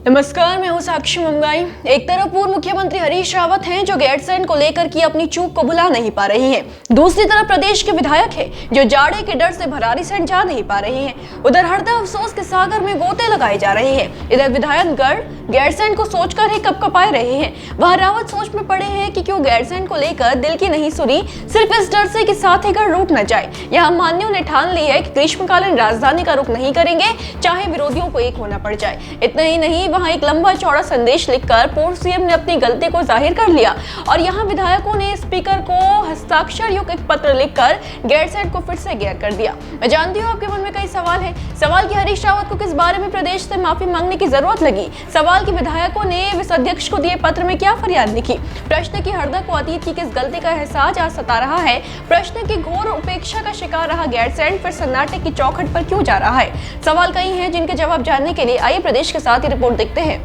नमस्कार, मैं हूं साक्षी मुंगाई। एक तरफ पूर्व मुख्यमंत्री हरीश रावत हैं जो गैरसैंण को लेकर की अपनी चूक को भुला नहीं पा रही हैं। दूसरी तरफ प्रदेश के विधायक हैं जो जाड़े के डर से भरारीसैंण जा नहीं पा रहे हैं। उधर हरदा अफसोस के सागर में गोते लगाए जा रहे हैं। इधर विधायकगण गैरसैंण को सोचकर ही कपकपाए रहे हैं। वह रावत सोच में पड़े हैं कि क्यों गैरसैंण को लेकर दिल की नहीं सुनी, सिर्फ इस डर से कि साथीगढ़ रूठ न जाए। यहाँ मान्यों ने ठान ली है कि ग्रीष्मकालीन राजधानी का रुख नहीं करेंगे, चाहे विरोधियों को एक होना पड़ जाए। इतना ही नहीं, वहां एक लंबा चौड़ा संदेश लिखकर पूर्व सीएम ने अपनी गलती को जाहिर कर लिया और यहां विधायकों ने स्पीकर को हस्ताक्षर युक्त एक पत्र लिखकर गैरसैंण को फिर से गैर कर दिया। मैं जानती हूं आपके मन में कई सवाल है। सवाल की हरीश रावत को किस बारे में प्रदेश से माफी मांगने की जरूरत लगी? सवाल की विधायकों ने विस अध्यक्ष को दिए पत्र में क्या फरियाद लिखी? प्रश्न की हरदा को अतीत की किस गलती का एहसास आज सता रहा है? प्रश्न की घोर उपेक्षा का शिकार रहा गैरसैंण फिर सन्नाटे की चौखट पर क्यों जा रहा है? सवाल कई हैं जिनके जवाब जानने के लिए आइए प्रदेश के साथ ही रिपोर्ट देखते हैं।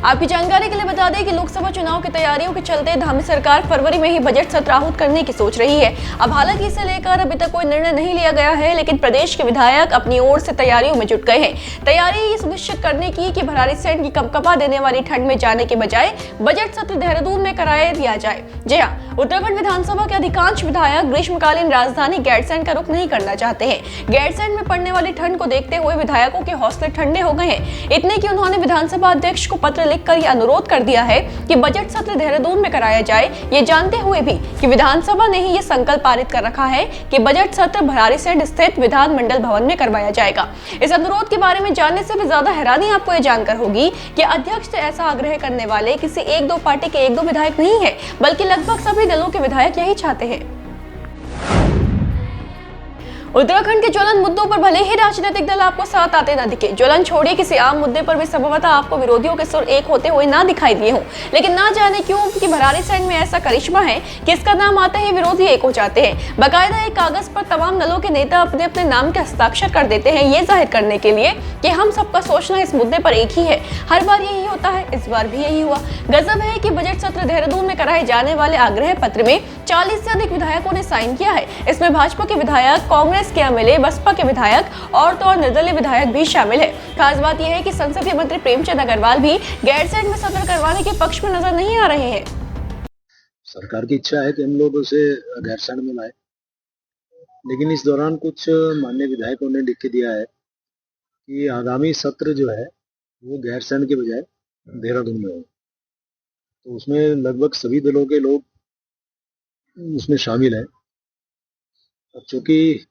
आपकी जानकारी के लिए बता दें कि लोकसभा चुनाव की तैयारियों के चलते धामी सरकार फरवरी में ही बजट सत्र आहूत करने की सोच रही है। अब हालांकि इसे लेकर अभी तक कोई निर्णय नहीं लिया गया है, लेकिन प्रदेश के विधायक अपनी ओर से तैयारियों में जुट गए हैं। तैयारी ये सुनिश्चित करने की कि भरारीसैंण की कंपकपा देने वाली ठंड में जाने के बजाय बजट सत्र देहरादून में कराया दिया जाए। जी हाँ, उत्तराखंड विधानसभा के अधिकांश विधायक ग्रीष्मकालीन राजधानी गैरसैंण का रुख नहीं करना चाहते हैं। गैरसैंण में पड़ने वाली ठंड को देखते हुए विधायकों के हौसले ठंडे हो गए हैं। इतने कि उन्होंने विधानसभा अध्यक्ष को पत्र लिखकर यह अनुरोध कर दिया है कि बजट सत्र देहरादून में कराया जाए, ये जानते हुए भी कि विधानसभा ने ही ये संकल्प पारित कर रखा है कि बजट सत्र भरारीसैंण स्थित विधानमंडल भवन में करवाया जाएगा। इस अनुरोध के बारे में जानने से भी ज्यादा हैरानी आपको ये जानकर होगी कि अध्यक्ष से ऐसा आग्रह करने वाले किसी एक दो पार्टी के एक दो विधायक नहीं है, बल्कि लगभग सभी दलों के विधायक यही चाहते हैं। उत्तराखंड के ज्वलन मुद्दों पर भले ही राजनीतिक दल आपको साथ आते न दिखे, ज्वलन छोड़िए किसी आम मुद्दे पर भी संभवतः आपको विरोधियों के सुर एक होते हुए ना दिखाई दिए हों, लेकिन ना जाने क्यों कि भरारीसैंण में ऐसा करिश्मा है कि इसका नाम आते ही विरोधी एक हो जाते हैं। बाकायदा एक कागज पर तमाम दलों के नेता अपने अपने नाम के हस्ताक्षर कर देते हैं, ये जाहिर करने के लिए कि हम सबका सोचना इस मुद्दे पर एक ही है। हर बार यही होता है, इस बार भी यही हुआ। गजब है कि बजट सत्र देहरादून में कराए जाने वाले आग्रह पत्र में 40 से अधिक विधायकों ने साइन किया है। इसमें भाजपा के विधायक, कांग्रेस के एमएलए, बसपा के विधायक और तो और निर्दलीय विधायक भी शामिल है। खास बात यह है कि संसदीय मंत्री प्रेमचंद अग्रवाल भी गैरसैंण में सत्र करवाने के पक्ष में नजर नहीं आ रहे हैं। सरकार की इच्छा है कि हम लोग उसे गैरसैंण में लाए, लेकिन इस दौरान कुछ माननीय विधायकों ने लिख के दिया है कि आगामी सत्र जो है वो गैरसैंण के बजाय देहरादून में हो। तो उसमें लगभग सभी दलों के लोग उसमें शामिल हैं। अब चूंकि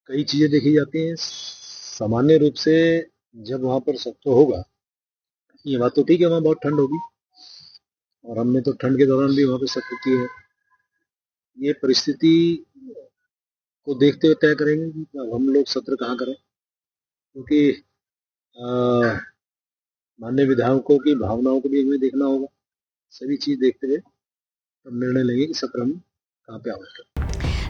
कई चीजें देखी जाती हैं, सामान्य रूप से जब वहां पर सत्र होगा, ये बात तो ठीक है, वहां बहुत ठंड होगी और हमने तो ठंड के दौरान भी वहां पर सत्र किए हैं। ये परिस्थिति को देखते हुए तय करेंगे कि अब हम लोग सत्र कहाँ करें, क्योंकि माननीय विधायकों की भावनाओं को भी हमें देखना होगा। सभी चीज देखते हुए तब निर्णय लेंगे कि सत्र हम कहाँ पे आहूत करें।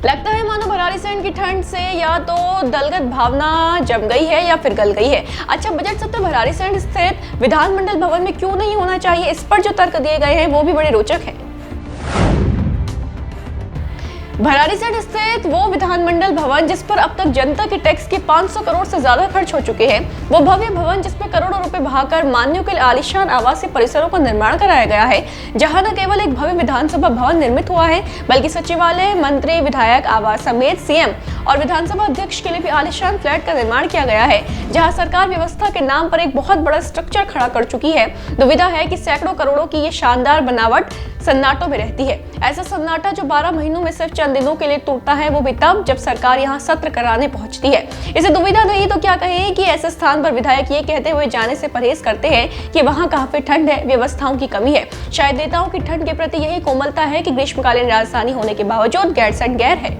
लगता है मानो भरारीसैंण की ठंड से या तो दलगत भावना जम गई है या फिर गल गई है। अच्छा, बजट सत्र भरारीसैंण स्थित विधानमंडल भवन में क्यों नहीं होना चाहिए, इस पर जो तर्क दिए गए हैं वो भी बड़े रोचक हैं। भरारीसैंण स्थित वो विधानमंडल भवन जिस पर अब तक जनता के टैक्स के 500 करोड़ से ज्यादा खर्च हो चुके हैं, वो भव्य भवन जिसमें करोड़ों रुपए बहाकर मान्यों के लिए आलीशान आवासीय परिसरों का निर्माण कराया गया है, जहां न केवल एक भव्य विधानसभा भवन निर्मित हुआ है, बल्कि सचिवालय, मंत्री, विधायक आवास समेत सीएम और विधानसभा अध्यक्ष के लिए भी आलीशान फ्लैट का निर्माण किया गया है, जहाँ सरकार व्यवस्था के नाम पर एक बहुत बड़ा स्ट्रक्चर खड़ा कर चुकी है। दुविधा है कि सैकड़ों करोड़ों की ये शानदार बनावट सन्नाटों में रहती है। ऐसा सन्नाटा जो 12 महीनों में सिर्फ चंद दिनों के लिए टूटता है, वो भी तब जब सरकार यहाँ सत्र कराने पहुंचती है। इसे दुविधा नहीं तो क्या कहें कि ऐसे स्थान पर विधायक ये कहते हुए जाने से परहेज करते हैं कि वहाँ काफी ठंड है, व्यवस्थाओं की कमी है। शायद नेताओं की ठंड के प्रति यही कोमलता है कि ग्रीष्मकालीन राजधानी होने के बावजूद गैरसैंण गैर है।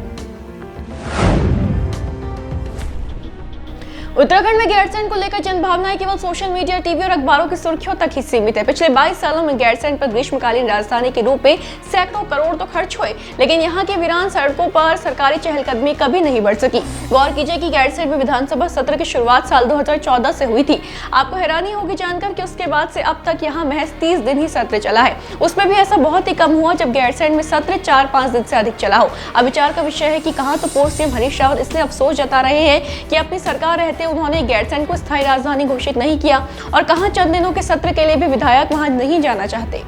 उत्तराखंड में गैरसैंण को लेकर जनभावनाएं केवल सोशल मीडिया, टीवी और अखबारों की सुर्खियों तक ही सीमित है। पिछले 22 सालों में गैरसैंण पर ग्रीष्मकालीन राजधानी के रूप में सैकड़ों करोड़ तो खर्च हुए, लेकिन यहाँ के वीरान सड़कों पर सरकारी चहलकदमी कभी नहीं बढ़ सकी। गौर कीजिए कि गैरसैंण में विधानसभा सत्र की शुरुआत साल 2014 से हुई थी। आपको हैरानी होगी जानकर कि उसके बाद से अब तक यहाँ महज 30 दिन ही सत्र चला है। उसमें भी ऐसा बहुत ही कम हुआ जब गैरसैंण में सत्र 4-5 दिन से अधिक चला हो। अब विचार का विषय है कि कहाँ तो पूर्व सीएम हरीश रावत इसलिए अफसोस जता रहे हैं कि अपनी सरकार रहते रहते उन्होंने गैरसैंण को स्थायी राजधानी घोषित नहीं किया और कहा चंद दिनों के सत्र के लिए भी विधायक वहां नहीं जाना चाहते।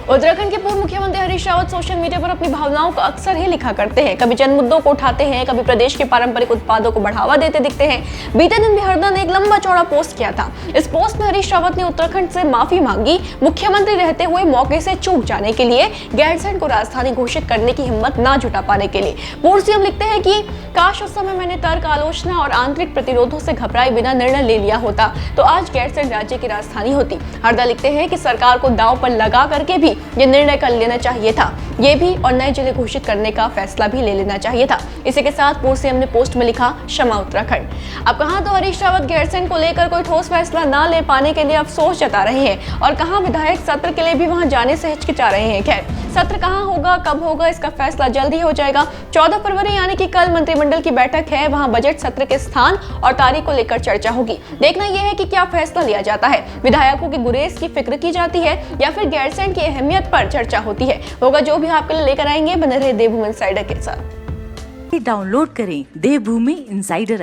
उत्तराखंड के पूर्व मुख्यमंत्री हरीश रावत सोशल मीडिया पर अपनी भावनाओं को अक्सर ही लिखा करते हैं। कभी जन मुद्दों को उठाते हैं, कभी प्रदेश के पारंपरिक उत्पादों को बढ़ावा देते दिखते हैं। बीते दिन भी हरदा ने एक लंबा चौड़ा पोस्ट किया था। इस पोस्ट में हरीश रावत ने उत्तराखंड से माफी मांगी, मुख्यमंत्री रहते हुए मौके से चूक जाने के लिए, गैरसैंण को राजधानी घोषित करने की हिम्मत न जुटा पाने के लिए। पूर्व सीएम लिखते हैं कि काश उस समय मैंने तर्क, आलोचना और आंतरिक प्रतिरोधों से घबराए बिना निर्णय ले लिया होता तो आज गैरसैंण राज्य की राजधानी होती। हरदा लिखते हैं कि सरकार को दांव पर लगा करके भी ये निर्णय कर लेना चाहिए था, ये भी, और नए जिले घोषित करने का फैसला भी ले लेना चाहिए था। इसी के साथ पूर्व सीएम ने पोस्ट में लिखा, क्षमा उत्तराखंड। अब कहां तो हरीश रावत गैरसैंण को लेकर कोई ठोस फैसला न ले पाने के लिए अफसोस जता रहे हैं और कहां विधायक सत्र के लिए भी वहां जाने से हिचकिचा रहे हैं। खैर, सत्र कहां होगा, कब होगा, इसका फैसला जल्द ही हो जाएगा। 14 फरवरी यानी कि कल मंत्रिमंडल की बैठक है, वहां बजट सत्र के स्थान और तारीख को लेकर चर्चा होगी। देखना यह है कि क्या फैसला लिया जाता है, विधायकों की गुरेज की फिक्र की जाती है या फिर गैरसैंण की अहमियत पर चर्चा होती है। होगा जो भी आपके लिए लेकर आएंगे। बने रहे देवभूमि इनसाइडर के साथ। डाउनलोड करें देवभूमि इनसाइडर।